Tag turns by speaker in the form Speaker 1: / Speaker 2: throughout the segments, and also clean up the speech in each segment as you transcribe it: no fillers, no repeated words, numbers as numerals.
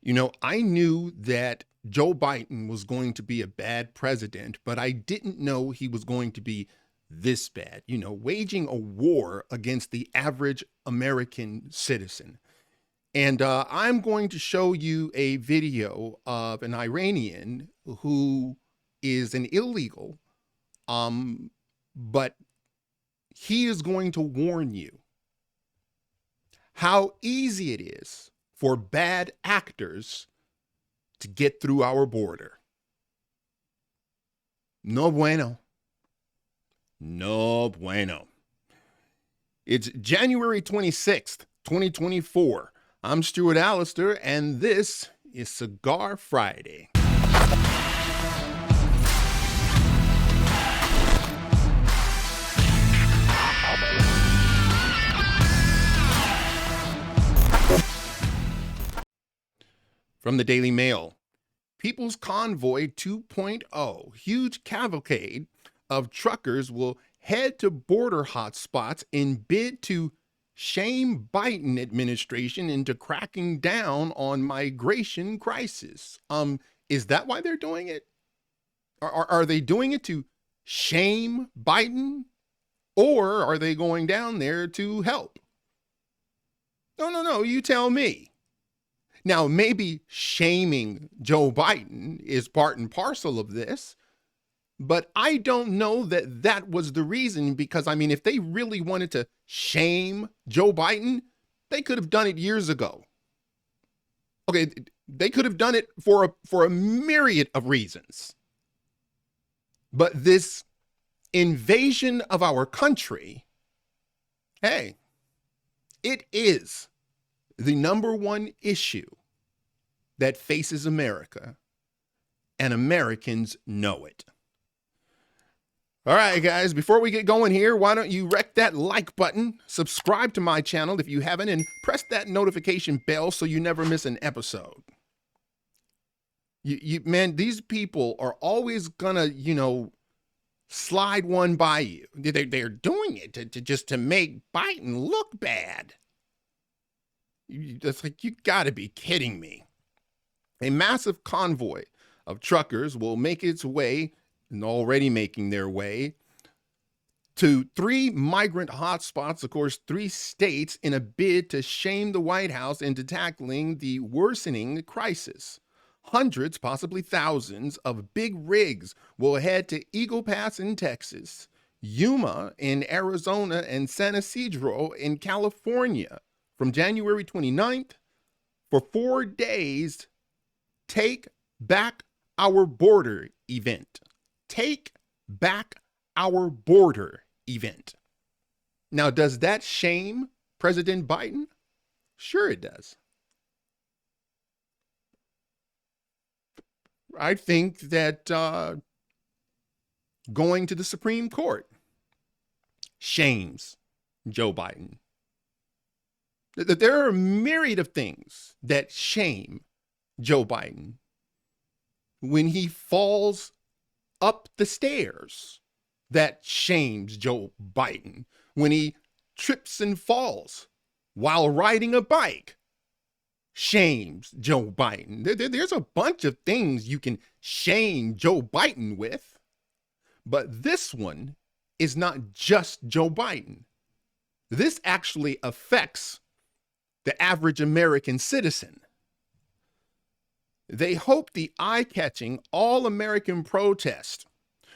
Speaker 1: I knew that Joe Biden was going to be a bad president, but I didn't know he was going to be this bad, waging a war against the average American citizen. And I'm going to show you a video of an Iranian who is an illegal, but he is going to warn you how easy it is for bad actors to get through our border. No bueno. No bueno. It's January 26th, 2024. I'm Stuart Allister, and this is Cigar Friday. From the Daily Mail, People's Convoy 2.0, huge cavalcade of truckers will head to border hotspots in bid to shame Biden administration into cracking down on migration crisis. Is that why they're doing it? Are they doing it to shame Biden, or are they going down there to help? No, you tell me. Now, maybe shaming Joe Biden is part and parcel of this, but I don't know that that was the reason, because, if they really wanted to shame Joe Biden, they could have done it years ago. Okay, they could have done it for a myriad of reasons. But this invasion of our country, hey, it is the number one issue that faces America, and Americans know it. All right, guys, before we get going here, why don't you wreck that like button, subscribe to my channel if you haven't, and press that notification bell so you never miss an episode. Man, these people are always gonna, slide one by you. They're doing it to make Biden look bad. It's like, you gotta be kidding me. A massive convoy of truckers will make its way, and already making their way, to 3 migrant hotspots, of course, 3 states, in a bid to shame the White House into tackling the worsening crisis. Hundreds, possibly thousands, of big rigs will head to Eagle Pass in Texas, Yuma in Arizona, and San Isidro in California from January 29th for 4 days. Take Back Our Border event. Take Back Our Border event. Now, does that shame President Biden? Sure it does. I think that going to the Supreme Court shames Joe Biden. There are a myriad of things that shame Joe Biden. When he falls up the stairs, that shames Joe Biden. When he trips and falls while riding a bike, shames Joe Biden. There's a bunch of things you can shame Joe Biden with, but this one is not just Joe Biden. This actually affects the average American citizen. They hope the eye-catching all-American protest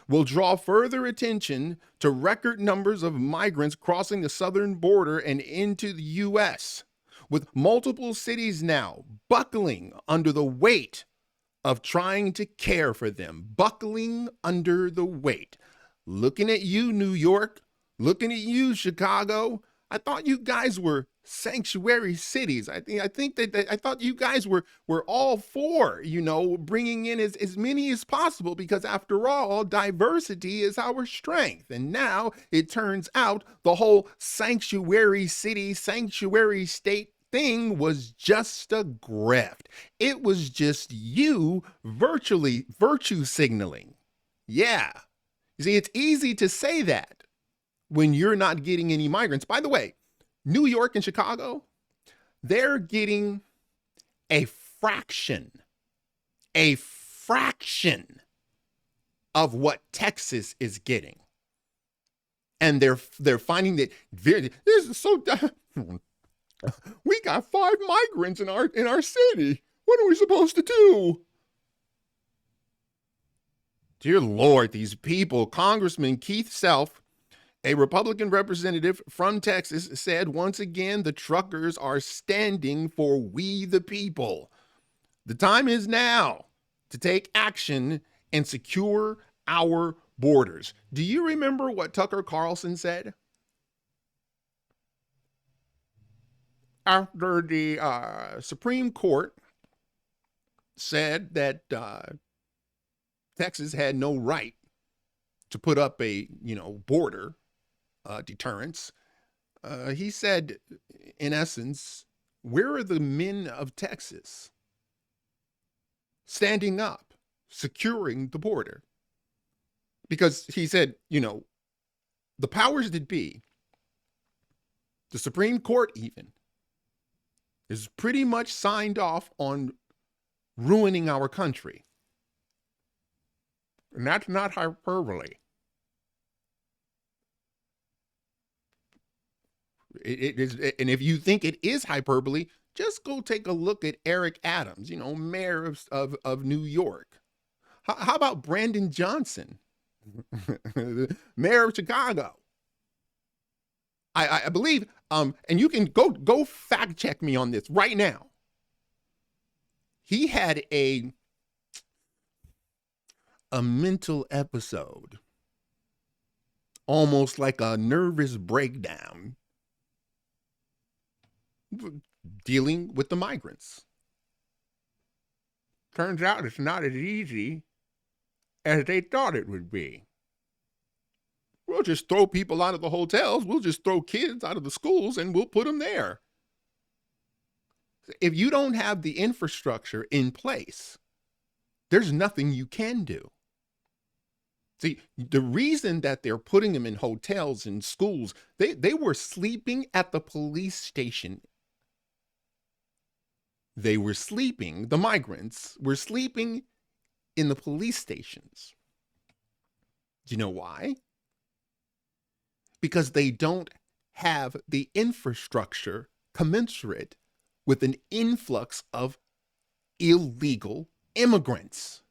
Speaker 1: will draw further attention to record numbers of migrants crossing the southern border and into the U.S., with multiple cities now buckling under the weight of trying to care for them, buckling under the weight. Looking at you, New York, looking at you, Chicago. I thought you guys were sanctuary cities. I thought you guys were all for, bringing in as many as possible, because after all, diversity is our strength. And now it turns out the whole sanctuary city, sanctuary state thing was just a grift. It was just you virtually virtue signaling. Yeah. You see, it's easy to say that when you're not getting any migrants. By the way, New York and Chicago, they're getting a a fraction of what Texas is getting. And they're finding that this is so we got 5 migrants in our city. What are we supposed to do? Dear Lord, these people. Congressman Keith Self, a Republican representative from Texas, said once again the truckers are standing for we the people. The time is now to take action and secure our borders. Do you remember what Tucker Carlson said? After the Supreme Court said that Texas had no right to put up a, border deterrence, he said, in essence, where are the men of Texas standing up, securing the border? Because he said, the powers that be, the Supreme Court even, is pretty much signed off on ruining our country. And that's not hyperbole. It is, and if you think it is hyperbole, just go take a look at Eric Adams, mayor of New York. How about Brandon Johnson, mayor of Chicago? I believe, and you can go fact check me on this right now. He had a mental episode, almost like a nervous breakdown, dealing with the migrants. Turns out it's not as easy as they thought it would be. We'll just throw people out of the hotels. We'll just throw kids out of the schools and we'll put them there. If you don't have the infrastructure in place, there's nothing you can do. See, the reason that they're putting them in hotels and schools, they were sleeping at the police station. They were sleeping, the migrants were sleeping in the police stations. Do you know why? Because they don't have the infrastructure commensurate with an influx of illegal immigrants.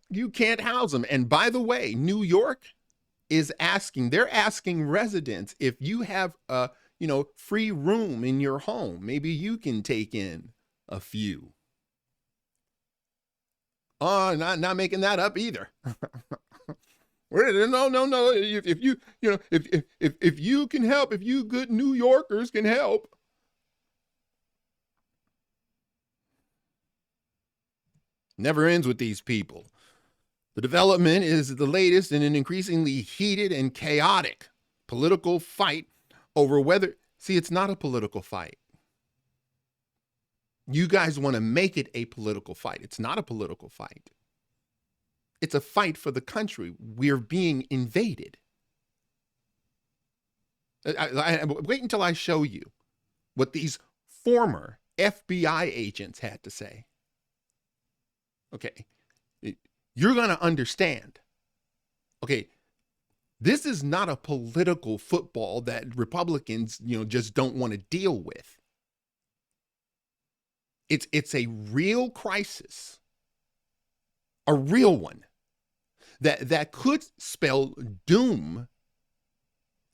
Speaker 1: You can't house them. And by the way, New York is they're asking residents, if you have free room in your home, maybe you can take in a few. Oh, not making that up either. No. If you can help, if you good New Yorkers can help. Never ends with these people. The development is the latest in an increasingly heated and chaotic political fight over whether, see, it's not a political fight. You guys want to make it a political fight. It's not a political fight. It's a fight for the country. We're being invaded. Wait until I show you what these former FBI agents had to say. Okay. You're going to understand. Okay. This is not a political football that Republicans, just don't want to deal with. It's a real crisis, a real one that could spell doom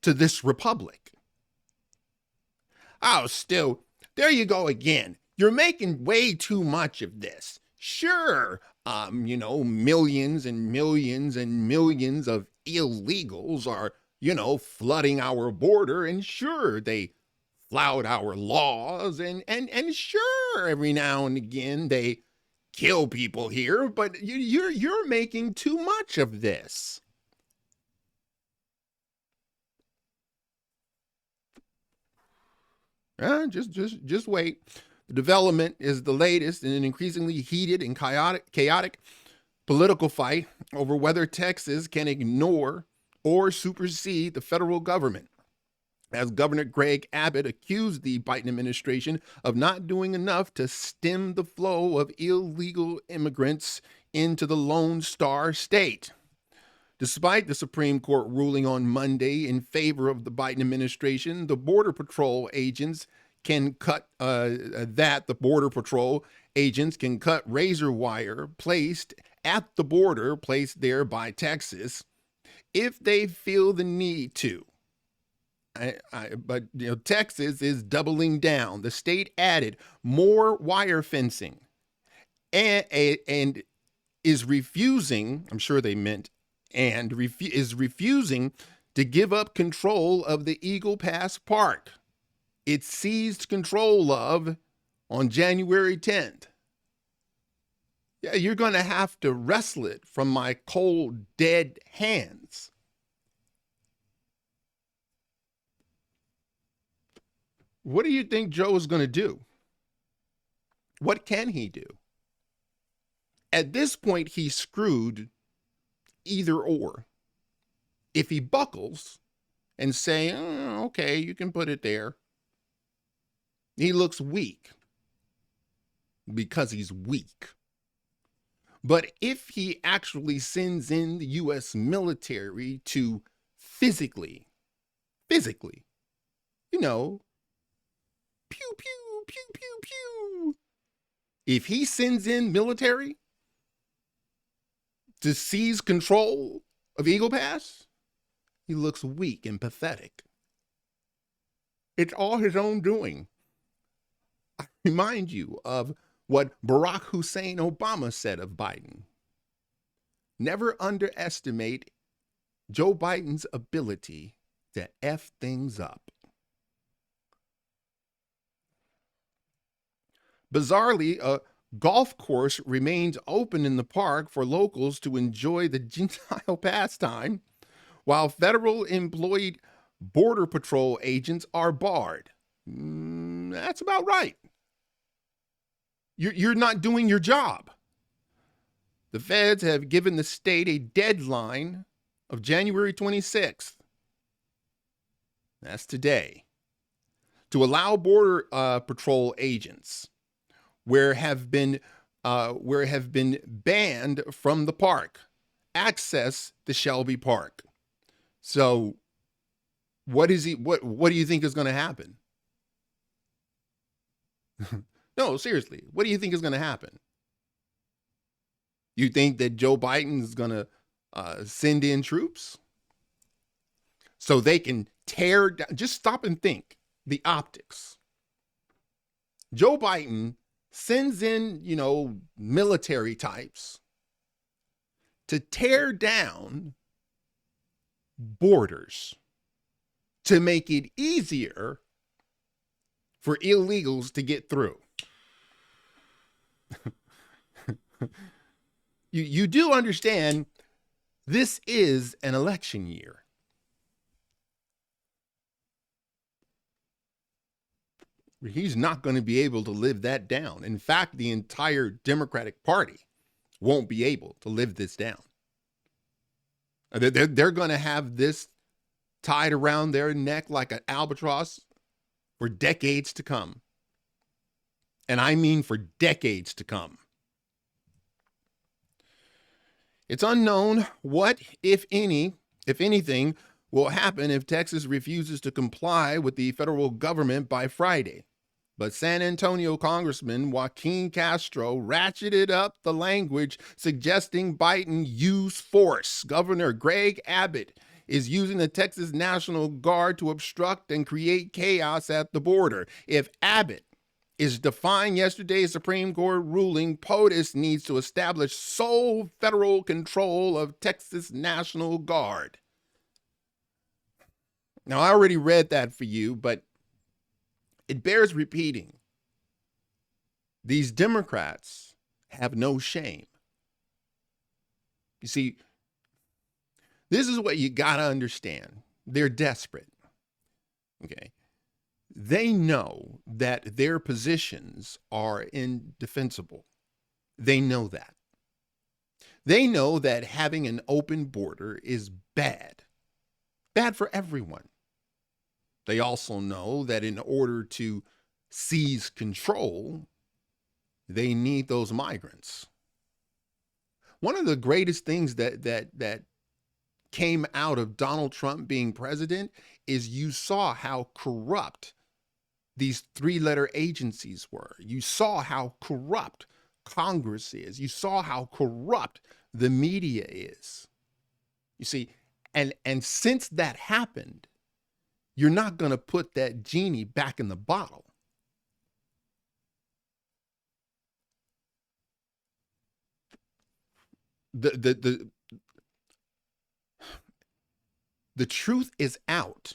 Speaker 1: to this republic. Oh, Stu, there you go again. You're making way too much of this. Sure, millions and millions and millions of illegals are, flooding our border, and sure, they flout our laws, and sure, every now and again they kill people here, but you're making too much of this. Just wait. The development is the latest in an increasingly heated and chaotic political fight over whether Texas can ignore or supersede the federal government. as Governor Greg Abbott accused the Biden administration of not doing enough to stem the flow of illegal immigrants into the Lone Star State. Despite the Supreme Court ruling on Monday in favor of the Biden administration, the Border Patrol agents can cut razor wire placed at the border, placed there by Texas, if they feel the need to. But Texas is doubling down. The state added more wire fencing and is refusing, I'm sure they meant is refusing to give up control of the Eagle Pass Park. It seized control of on January 10th. Yeah, you're going to have to wrestle it from my cold, dead hands. What do you think Joe is going to do? What can he do? At this point, he's screwed either or. If he buckles and say, oh, okay, you can put it there, he looks weak because he's weak. But if he actually sends in the U.S. military to physically, pew, pew, pew, pew, pew. If he sends in military to seize control of Eagle Pass, he looks weak and pathetic. It's all his own doing. I remind you of what Barack Hussein Obama said of Biden. Never underestimate Joe Biden's ability to F things up. Bizarrely, a golf course remains open in the park for locals to enjoy the Gentile pastime, while federal employed Border Patrol agents are barred. That's about right. You're not doing your job. The feds have given the state a deadline of January 26th. That's today. To allow Border Patrol agents where have been banned from the park access the Shelby Park. So what do you think is going to happen? No, seriously, what do you think is going to happen? You think that Joe Biden is going to send in troops so they can tear down? Just stop and think the optics. Joe Biden sends in, military types to tear down borders to make it easier for illegals to get through. You do understand this is an election year. He's not going to be able to live that down. In fact, the entire Democratic Party won't be able to live this down. They're going to have this tied around their neck like an albatross for decades to come. And I mean for decades to come. It's unknown what, if anything, will happen if Texas refuses to comply with the federal government by Friday. But San Antonio Congressman Joaquin Castro ratcheted up the language suggesting Biden use force. Governor Greg Abbott is using the Texas National Guard to obstruct and create chaos at the border. If Abbott is defying yesterday's Supreme Court ruling, POTUS needs to establish sole federal control of Texas National Guard. Now, I already read that for you, but it bears repeating. These Democrats have no shame. You see, this is what you got to understand. They're desperate. Okay. They know that their positions are indefensible. They know that. They know that having an open border is bad. Bad for everyone. They also know that in order to seize control, they need those migrants. One of the greatest things that came out of Donald Trump being president is you saw how corrupt these three-letter agencies were. You saw how corrupt Congress is. You saw how corrupt the media is. You see, and since that happened, you're not going to put that genie back in the bottle. The the truth is out.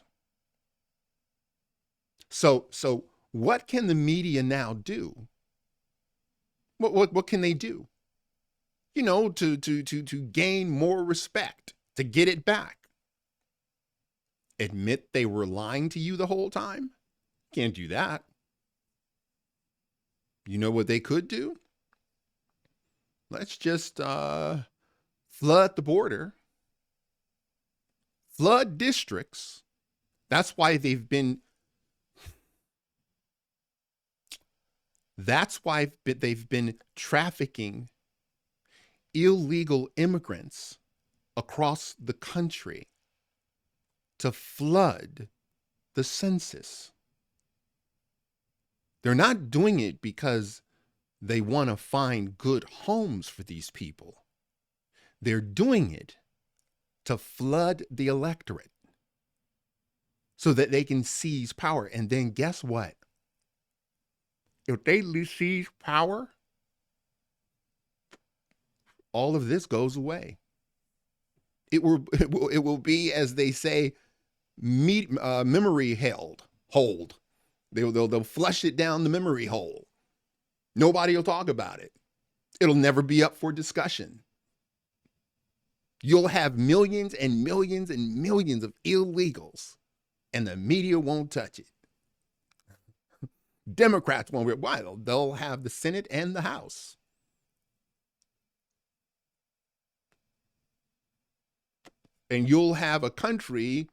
Speaker 1: So what can the media now do? What can they do? You know, to gain more respect, to get it back. Admit they were lying to you the whole time? Can't do that. You know what they could do? Let's just flood the border, flood districts. That's why they've been trafficking illegal immigrants across the country to flood the census. They're not doing it because they want to find good homes for these people. They're doing it to flood the electorate so that they can seize power. And then guess what? If they seize power, all of this goes away. It will be, as they say, memory hold. They'll flush it down the memory hole. Nobody will talk about it. It'll never be up for discussion. You'll have millions and millions and millions of illegals, and the media won't touch it. Democrats won't. Why? They'll have the Senate and the House. And you'll have a country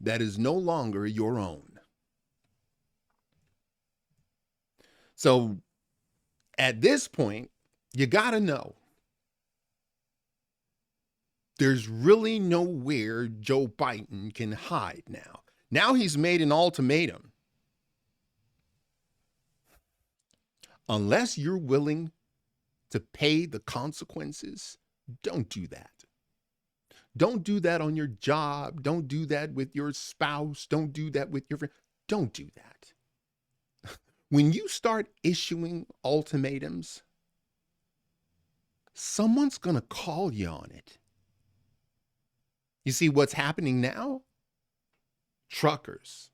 Speaker 1: that is no longer your own. So at this point, you got to know there's really nowhere Joe Biden can hide now. Now he's made an ultimatum. Unless you're willing to pay the consequences, don't do that. Don't do that on your job. Don't do that with your spouse. Don't do that with your friend. Don't do that. When you start issuing ultimatums, someone's going to call you on it. You see what's happening now? Truckers,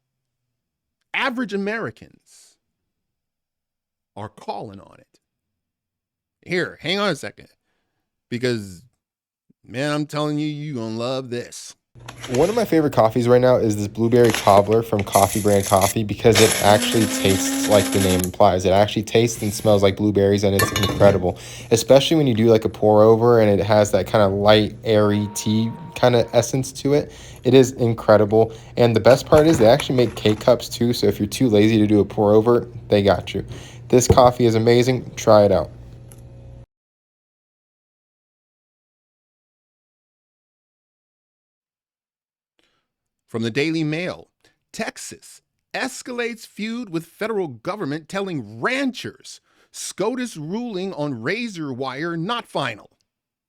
Speaker 1: average Americans are calling on it. Here, hang on a second. Because, man, I'm telling you, you're going to love this.
Speaker 2: One of my favorite coffees right now is this blueberry cobbler from Coffee Brand Coffee because it actually tastes like the name implies. It actually tastes and smells like blueberries, and it's incredible, especially when you do like a pour over and it has that kind of light, airy tea kind of essence to it. It is incredible. And the best part is they actually make K-cups too, so if you're too lazy to do a pour over, they got you. This coffee is amazing. Try it out.
Speaker 1: From the Daily Mail, Texas escalates feud with federal government telling ranchers SCOTUS ruling on razor wire not final,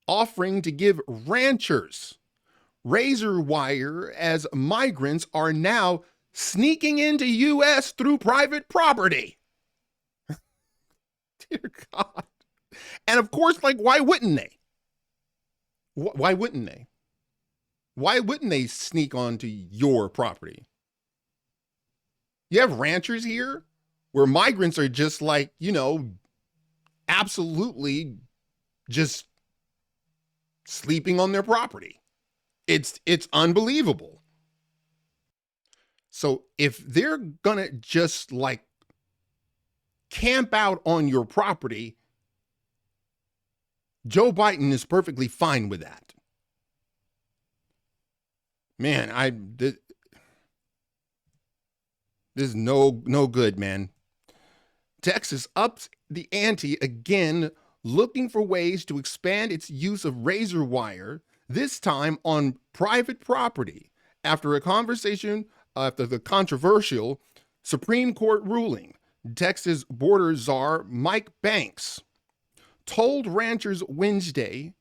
Speaker 1: offering to give ranchers razor wire as migrants are now sneaking into U.S. through private property. Dear God. And of course, like, why wouldn't they? Why wouldn't they? Why wouldn't they sneak onto your property? You have ranchers here where migrants are just like, you know, absolutely just sleeping on their property. It's unbelievable. So if they're gonna just like camp out on your property, Joe Biden is perfectly fine with that. Man, This is no good, man. Texas ups the ante again, looking for ways to expand its use of razor wire, this time on private property, after a conversation after the controversial Supreme Court ruling. Texas border czar Mike Banks told ranchers Wednesday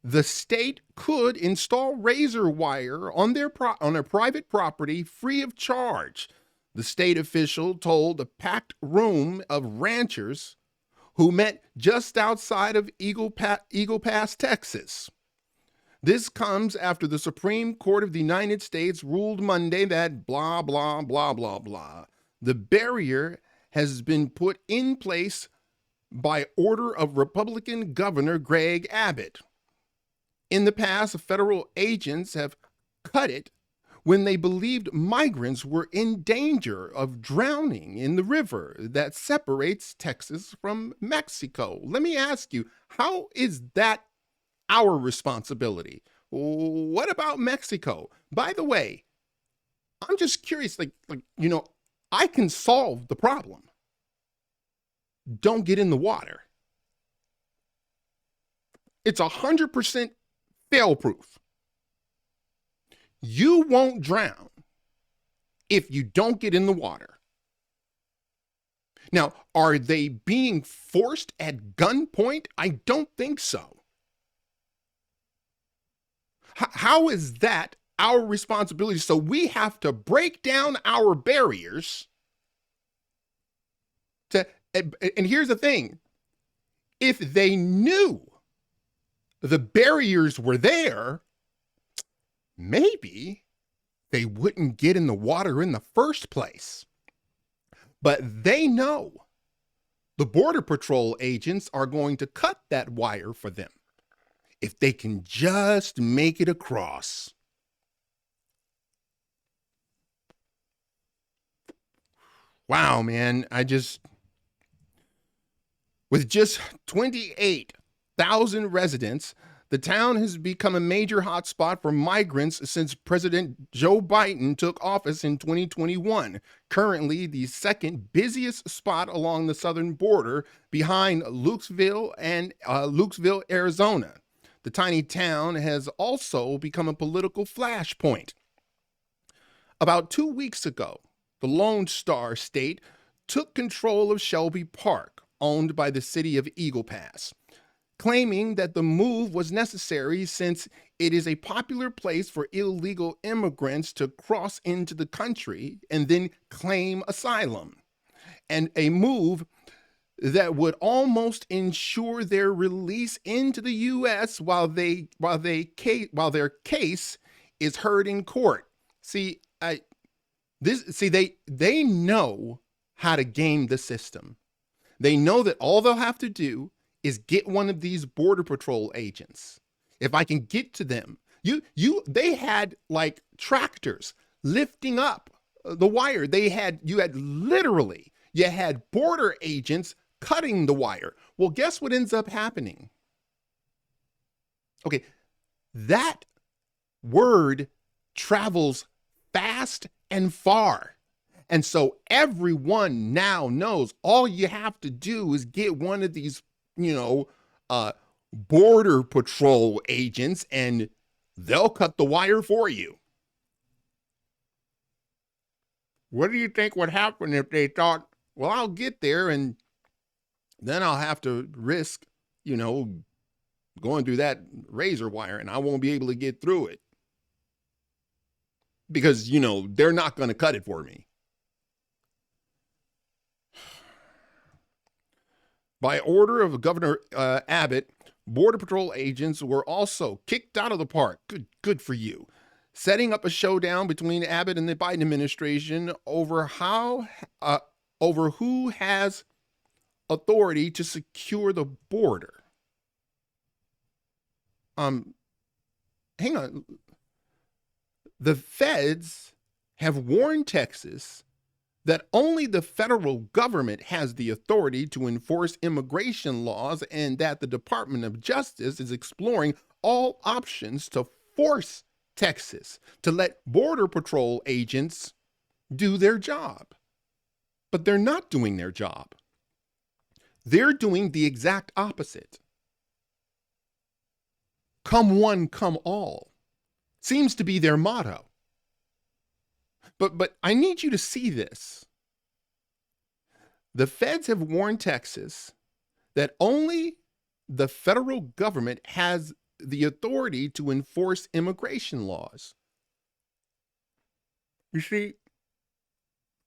Speaker 1: the state could install razor wire on their private property free of charge. The state official told a packed room of ranchers who met just outside of Eagle Pass, Texas. This comes after the Supreme Court of the United States ruled Monday that blah, blah, blah, blah, blah. The barrier has been put in place by order of Republican Governor Greg Abbott. In the past, federal agents have cut it when they believed migrants were in danger of drowning in the river that separates Texas from Mexico. Let me ask you, how is that our responsibility? What about Mexico? By the way, I'm just curious, I can solve the problem. Don't get in the water. It's 100% fail-proof. You won't drown if you don't get in the water. Now, are they being forced at gunpoint? I don't think so. How is that our responsibility? So we have to break down our barriers and here's the thing. If they knew the barriers were there, maybe they wouldn't get in the water in the first place. But they know the Border Patrol agents are going to cut that wire for them if they can just make it across. Wow, man, with just 28,000 residents, the town has become a major hotspot for migrants since President Joe Biden took office in 2021. Currently, the second busiest spot along the southern border behind Lukesville, Arizona. The tiny town has also become a political flashpoint. About 2 weeks ago, the Lone Star State took control of Shelby Park, owned by the city of Eagle Pass, claiming that the move was necessary since it is a popular place for illegal immigrants to cross into the country and then claim asylum, and a move that would almost ensure their release into the U.S. while their case is heard in court. They know how to game the system. They know that all they'll have to do is get one of these Border Patrol agents. If I can get to them, they had like tractors lifting up the wire. You had border agents cutting the wire. Well, guess what ends up happening? Okay, that word travels fast and far. And so everyone now knows all you have to do is get one of these, Border Patrol agents and they'll cut the wire for you. What do you think would happen if they thought, well, I'll get there and then I'll have to risk, going through that razor wire and I won't be able to get through it because, they're not going to cut it for me. By order of Governor Abbott, Border Patrol agents were also kicked out of the park. Good for you. Setting up a showdown between Abbott and the Biden administration over who has authority to secure the border. Hang on. The feds have warned Texas that only the federal government has the authority to enforce immigration laws and that the Department of Justice is exploring all options to force Texas to let Border Patrol agents do their job. but they're not doing their job. They're doing the exact opposite. Come one, come all seems to be their motto. But I need you to see this. The feds have warned Texas that only the federal government has the authority to enforce immigration laws. You see,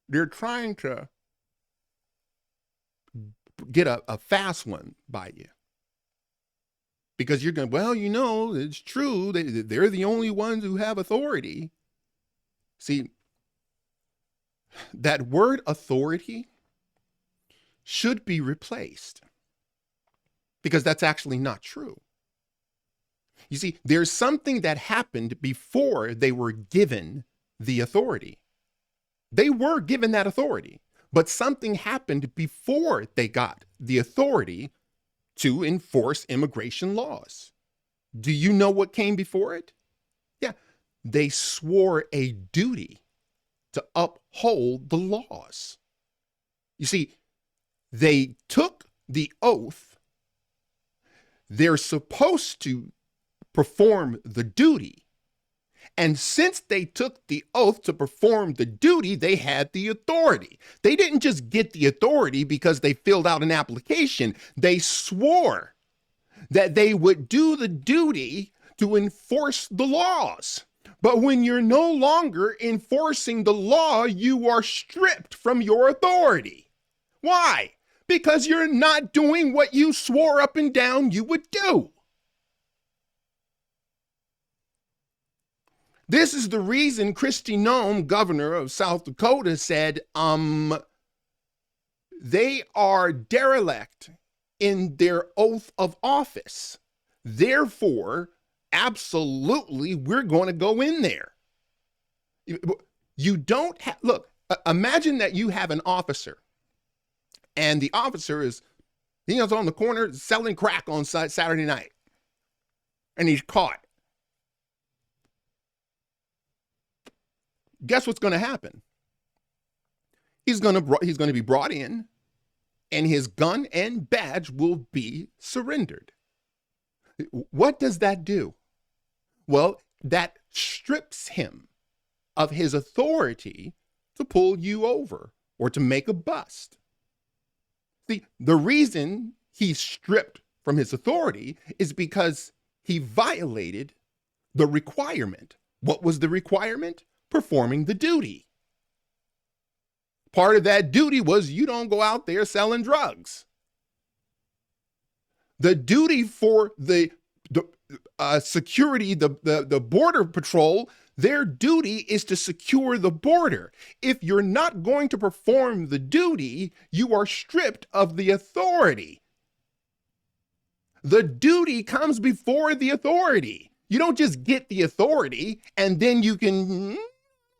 Speaker 1: they're trying to get a fast one by you. Because you're going, well, it's true. They're the only ones who have authority. See, that word authority should be replaced because that's actually not true. You see, there's something that happened before they were given the authority. They were given that authority, but something happened before they got the authority to enforce immigration laws. Do you know what came before it? Yeah, they swore a duty to uphold the laws. You see, they took the oath. They're supposed to perform the duty. And since they took the oath to perform the duty, they had the authority. They didn't just get the authority because they filled out an application. They swore that they would do the duty to enforce the laws. But when you're no longer enforcing the law, you are stripped from your authority. Why? Because you're not doing what you swore up and down you would do. This is the reason Kristi Noem, governor of South Dakota, said they are derelict in their oath of office. Therefore, absolutely, we're going to go in there. You don't have, look, imagine that you have an officer and the officer is, on the corner selling crack on Saturday night and he's caught. Guess what's going to happen? He's going to be brought in and his gun and badge will be surrendered. What does that do? Well, that strips him of his authority to pull you over or to make a bust. See, the reason he's stripped from his authority is because he violated the requirement. What was the requirement? Performing the duty. Part of that duty was you don't go out there selling drugs. The duty for the security, the border patrol, their duty is to secure the border. If you're not going to perform the duty, you are stripped of the authority. The duty comes before the authority. You don't just get the authority and then you can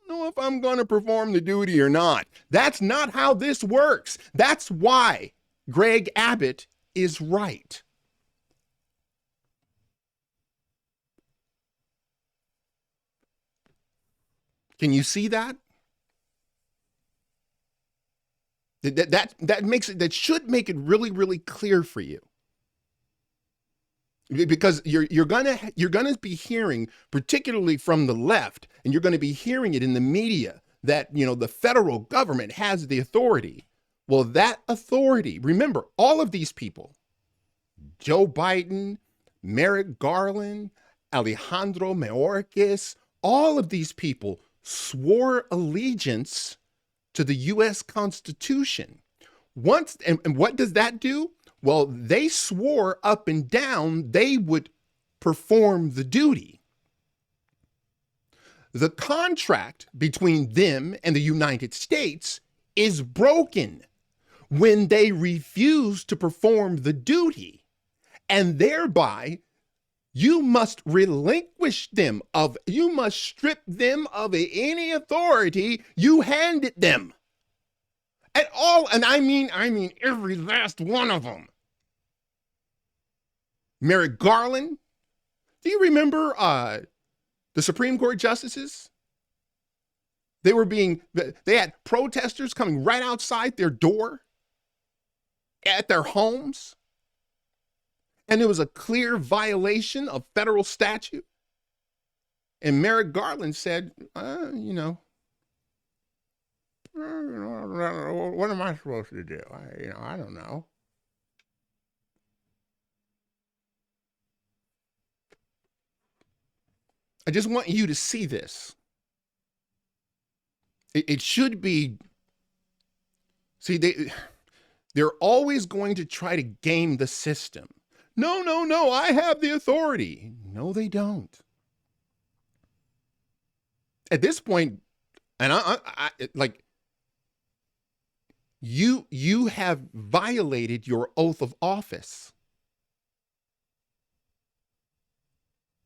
Speaker 1: know if I'm going to perform the duty or not. That's not how this works. That's why Greg Abbott is right. Can you see that? That should make it really, really clear for you. Because you're gonna be hearing, particularly from the left, and you're gonna be hearing it in the media that the federal government has the authority. Well, that authority, remember, all of these people, Joe Biden, Merrick Garland, Alejandro Mayorkas, all of these people swore allegiance to the U.S. Constitution. And what does that do? Well, they swore up and down they would perform the duty. The contract between them and the United States is broken when they refuse to perform the duty, and thereby you must relinquish them you must strip them of any authority you handed them. At all, and I mean every last one of them. Merrick Garland, do you remember the Supreme Court justices? They had protesters coming right outside their door at their homes, and it was a clear violation of federal statute. And Merrick Garland said, what am I supposed to do? I don't know. I just want you to see this. It should be. See, they're always going to try to game the system. No, no, no, I have the authority. No, they don't. At this point, and I like you have violated your oath of office.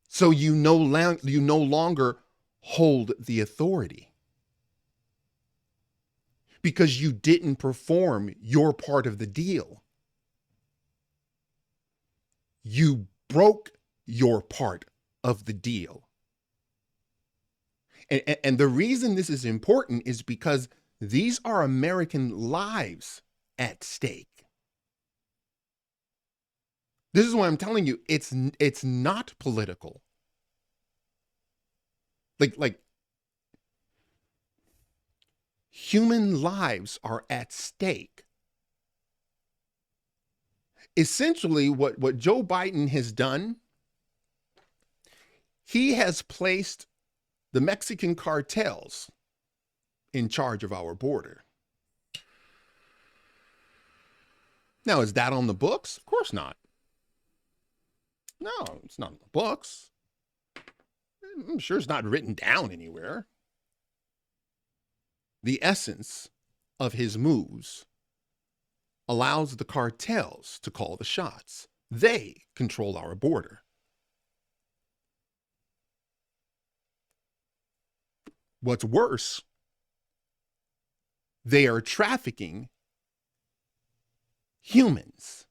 Speaker 1: So you no longer hold the authority because you didn't perform your part of the deal. You broke your part of the deal. And the reason this is important is because these are American lives at stake. This is why I'm telling you, it's not political. Like human lives are at stake. Essentially, what Joe Biden has done, he has placed the Mexican cartels in charge of our border. Now, is that on the books? Of course not. No, it's not on the books. I'm sure it's not written down anywhere. The essence of his moves allows the cartels to call the shots. They control our border. What's worse, they are trafficking humans.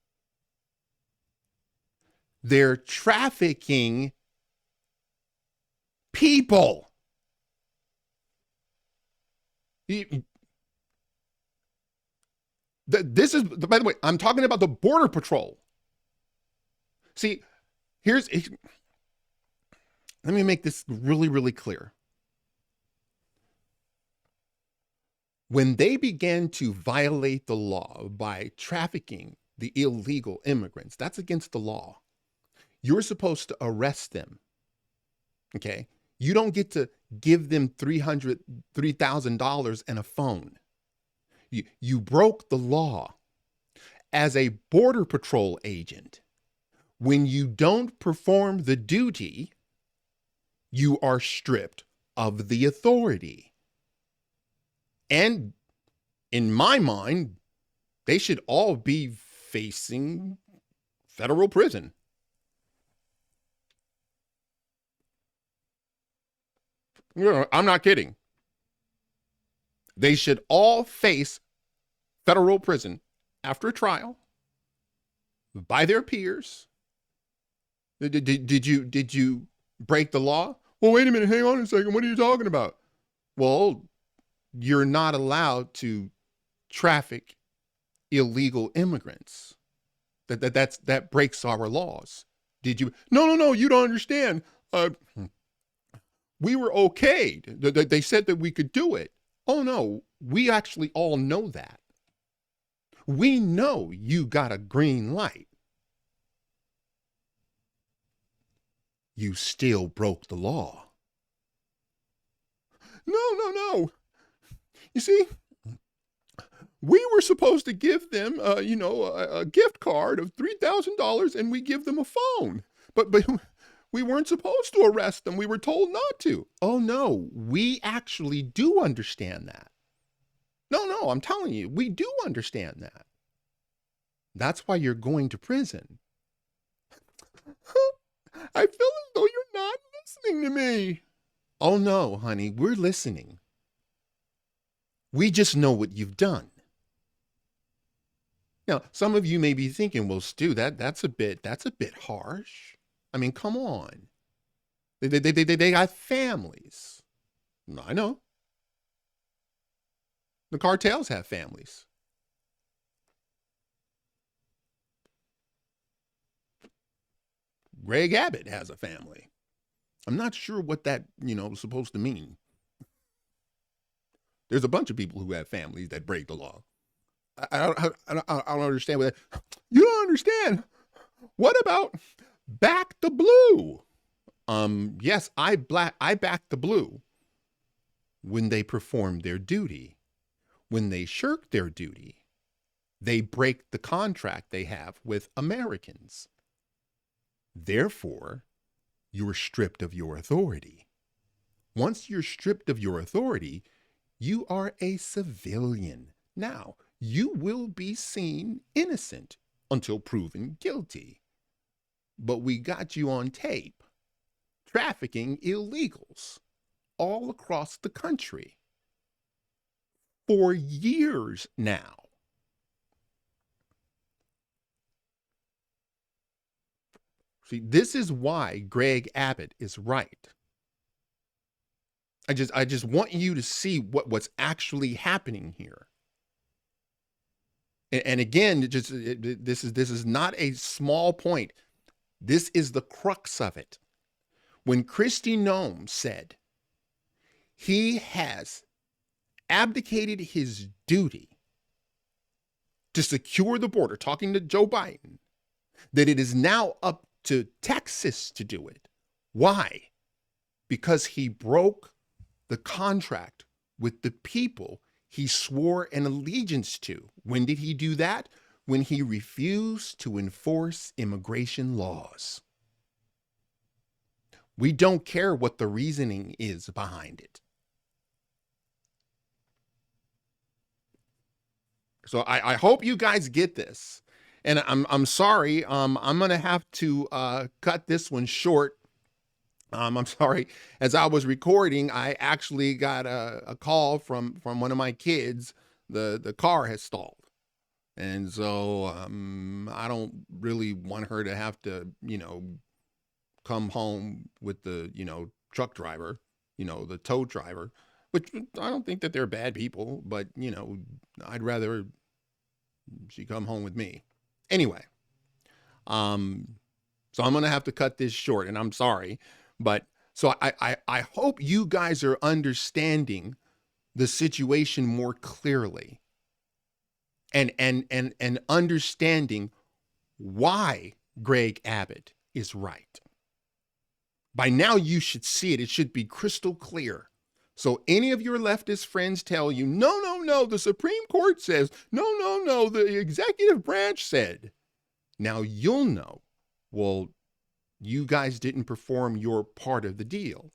Speaker 1: They're trafficking people. This is, by the way, I'm talking about the Border Patrol. See, let me make this really, really clear. When they began to violate the law by trafficking the illegal immigrants, that's against the law. You're supposed to arrest them. Okay? You don't get to give them $3,000 and a phone. You broke the law. As a Border Patrol agent, when you don't perform the duty, you are stripped of the authority. And in my mind, they should all be facing federal prison. I'm not kidding. They should all face federal prison after a trial by their peers. Did you break the law? Well, wait a minute. Hang on a second. What are you talking about? Well, you're not allowed to traffic illegal immigrants. That breaks our laws. Did you? No. You don't understand. We were okayed. They said that we could do it. Oh no, we actually all know that. We know you got a green light. You still broke the law. No. You see, we were supposed to give them, a gift card of $3,000 and we give them a phone. But we weren't supposed to arrest them. We were told not to. Oh, no, we actually do understand that. No, I'm telling you, we do understand that. That's why you're going to prison. I feel as though you're not listening to me. Oh, no, honey, we're listening. We just know what you've done. Now, some of you may be thinking, well, Stu, that's a bit harsh. I mean, come on. They got families. I know. The cartels have families. Greg Abbott has a family. I'm not sure what that, is supposed to mean. There's a bunch of people who have families that break the law. I don't understand what that. You don't understand. What about back the blue? Yes, I back the blue when they perform their duty. When they shirk their duty, they break the contract they have with Americans. Therefore, you're stripped of your authority. Once you're stripped of your authority, you are a civilian. Now, you will be seen innocent until proven guilty. But we got you on tape, trafficking illegals all across the country for years now. See, this is why Greg Abbott is right. I just want you to see what's actually happening here. And again, this is not a small point. This is the crux of it. When Kristi Noem said he has abdicated his duty to secure the border, talking to Joe Biden, that it is now up to Texas to do it. Why? Because he broke the contract with the people he swore an allegiance to. When did he do that? When he refused to enforce immigration laws. We don't care what the reasoning is behind it. So I hope you guys get this. And I'm sorry, I'm gonna have to cut this one short. I'm sorry. As I was recording, I actually got a call from one of my kids. The car has stalled, and so I don't really want her to have to come home with the truck driver, the tow driver. Which I don't think that they're bad people, but I'd rather she come home with me. Anyway, so I'm gonna have to cut this short, and I'm sorry, but so I hope you guys are understanding the situation more clearly, and understanding why Greg Abbott is right. By now, you should see it. It should be crystal clear. So any of your leftist friends tell you, no, the Supreme Court says, no, the executive branch said. Now you'll know, well, you guys didn't perform your part of the deal.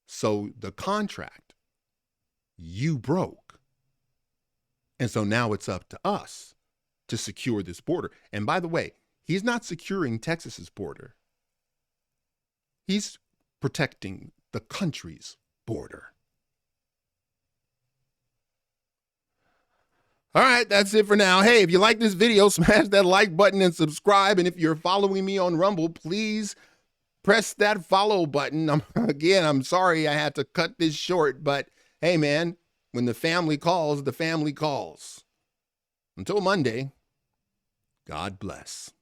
Speaker 1: So the contract you broke. And so now it's up to us to secure this border. And by the way, he's not securing Texas's border. He's protecting the country's border. All right, that's it for now. Hey, if you like this video, smash that like button and subscribe. And if you're following me on Rumble, please press that follow button. I'm sorry I had to cut this short, but hey, man, when the family calls, the family calls. Until Monday, God bless.